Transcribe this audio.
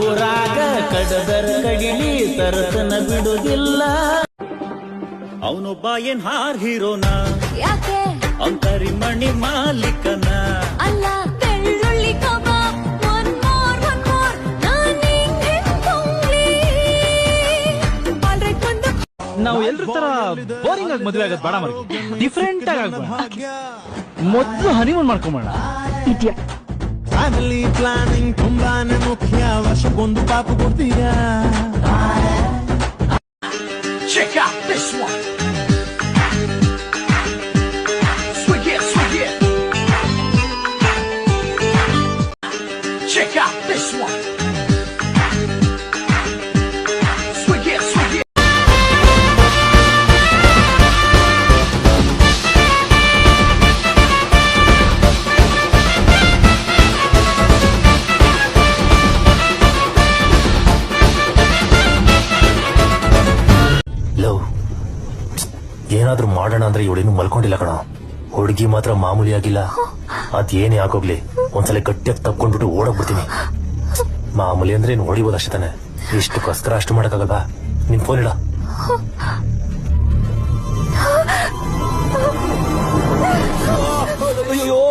ಊರಾಗ ಕಡದರ ಕಡಿಲಿ ತರತನ ಬಿಡುದಿಲ್ಲ. ಅವನೊಬ್ಬ ಏನ್ ಹಾರ್ ಹೀರೋನ, ಯಾಕೆ ಅಂತರಿ ಮಣಿ ಮಾಲೀಕನ ಅಲ್ಲ, ಬೆಳ್ಳುಳ್ಳಿ ಕಬಾಬ್ ಒನ್ ಮೋರ್ ಆಲ್ರೈಟ್ ಒಂದು. ನಾವು ಎಲ್ರ ತರ ಬೋರಿಂಗ್ ಆಗಿ ಮದುವೆ ಆಗೋದು ಬೇಡ ಮರ್ಗಿ, ಡಿಫ್ರೆಂಟ್ ಆಗಿ ಆಗ್ಬೇಡ. ಮೊದ್ಲು ಹನಿಮೂನ್ ಮಾಡ್ಕೊಂಬೋಣ. ಫ್ಯಾಮಿಲಿ ಪ್ಲಾನಿಂಗ್ ತುಂಬಾನೇ ಮುಖ್ಯ, ವರ್ಷಕ್ಕೊಂದು ಪಾಪ ಕೊಡ್ತೀರಾ? Check out this one. Swing it, swing it. Check out this one. Swing it, swing it. ಏನಾದ್ರೂ ಮಾಡೋಣ ಅಂದ್ರೆ ಇವಳೇನು ಮಲ್ಕೊಂಡಿಲ್ಲ ಕಣ. ಹುಡುಗಿ ಮಾತ್ರ ಮಾಮೂಲಿ ಆಗಿಲ್ಲ. ಅದೇನೇ ಆಗೋಗ್ಲಿ ಒಂದ್ಸಲ ಗಟ್ಟಿಯಾಗಿ ತಪ್ಕೊಂಡ್ಬಿಟ್ಟು ಓಡೋಗ್ಬಿಡ್ತೀನಿ. ಮಾಮೂಲಿ ಅಂದ್ರೆ ಏನು ಹೊಡಿಬೋದು ಅಷ್ಟೇ ತಾನೆ. ಇಷ್ಟಕ್ಕೋಸ್ಕರ ಅಷ್ಟು ಮಾಡಕ್ಕಾಗಲ್ವಾ? ನಿನ್ ಫೋನ್ ಇಡ. ಅಯ್ಯೋ